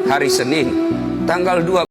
hari Senin tanggal 2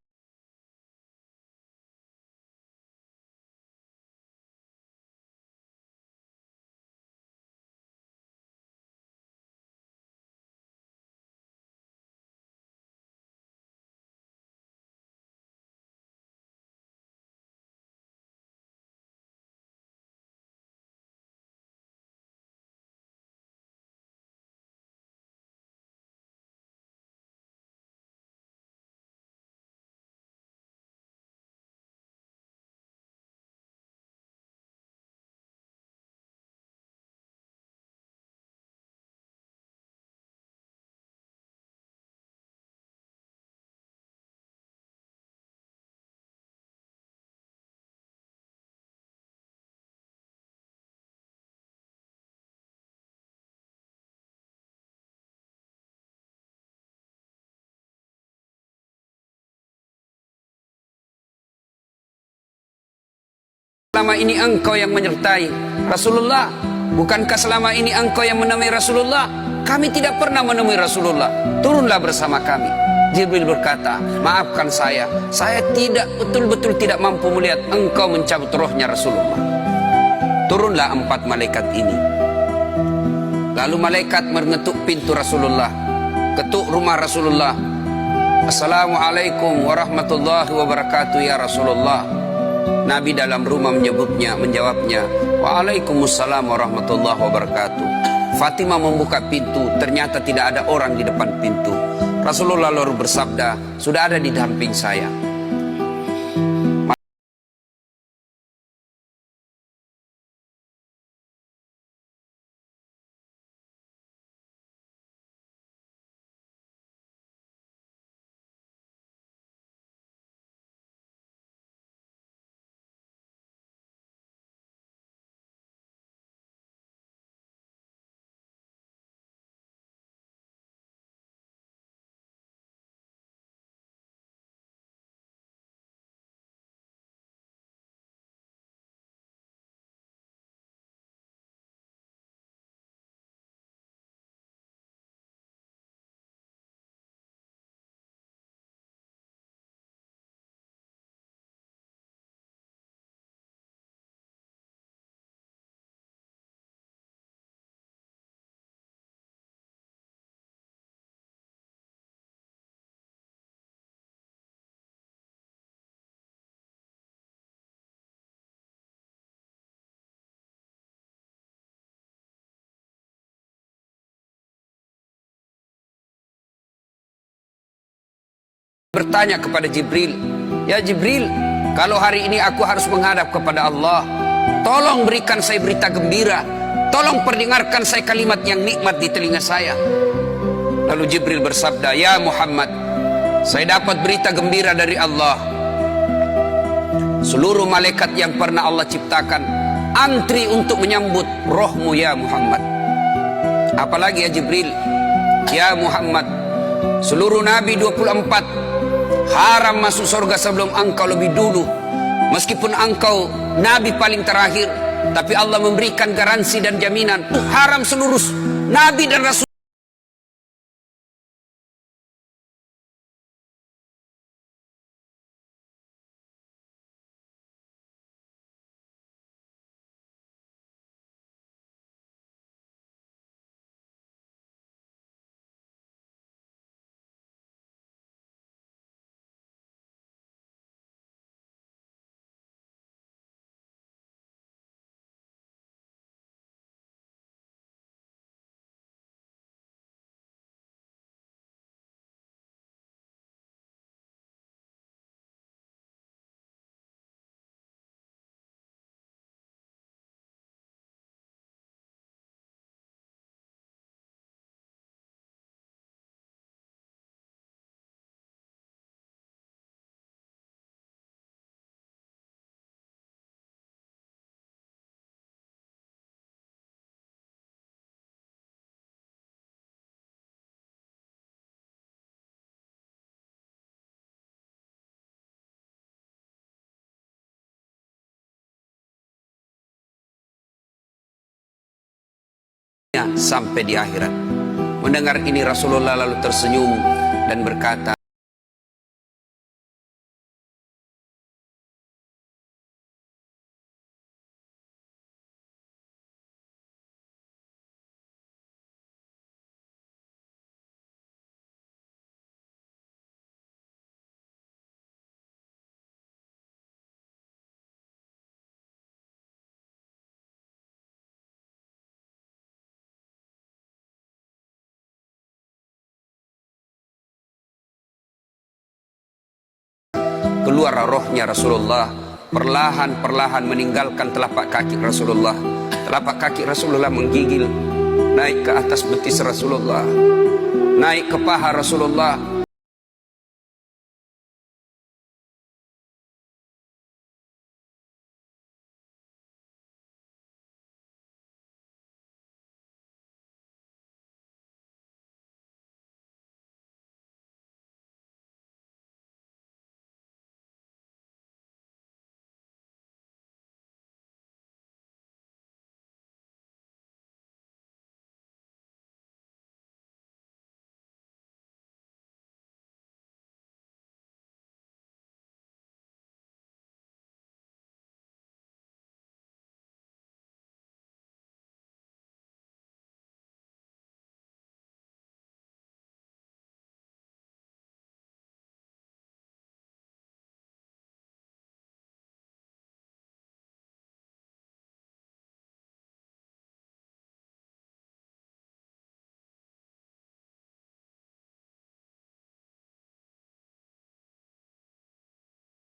selama ini engkau yang menyertai Rasulullah? Bukankah selama ini engkau yang menemui Rasulullah? Kami tidak pernah menemui Rasulullah. Turunlah bersama kami. Jibril berkata, maafkan saya tidak betul-betul tidak mampu melihat engkau mencabut rohnya Rasulullah. Turunlah 4 malaikat ini. Lalu malaikat mengetuk pintu Rasulullah, ketuk rumah Rasulullah. Assalamualaikum warahmatullahi wabarakatuh ya Rasulullah. Nabi dalam rumah menjawabnya, Waalaikumsalam warahmatullahi wabarakatuh. Fatimah membuka pintu, ternyata tidak ada orang di depan pintu. Rasulullah lalu bersabda, sudah ada di samping saya. Bertanya kepada Jibril, ya Jibril, kalau hari ini aku harus menghadap kepada Allah, tolong berikan saya berita gembira, tolong perdengarkan saya kalimat yang nikmat di telinga saya. Lalu Jibril bersabda, ya Muhammad, saya dapat berita gembira dari Allah. Seluruh malaikat yang pernah Allah ciptakan antri untuk menyambut rohmu ya Muhammad. Apalagi ya Jibril, ya Muhammad, seluruh Nabi 24 haram masuk surga sebelum engkau lebih dulu. Meskipun engkau Nabi paling terakhir, tapi Allah memberikan garansi dan jaminan, haram seluruh Nabi dan Rasul. Sampai di akhirat. Mendengar ini Rasulullah lalu tersenyum dan berkata, keluar rohnya Rasulullah, perlahan-perlahan meninggalkan telapak kaki Rasulullah. Telapak kaki Rasulullah menggigil naik ke atas betis Rasulullah, naik ke paha Rasulullah,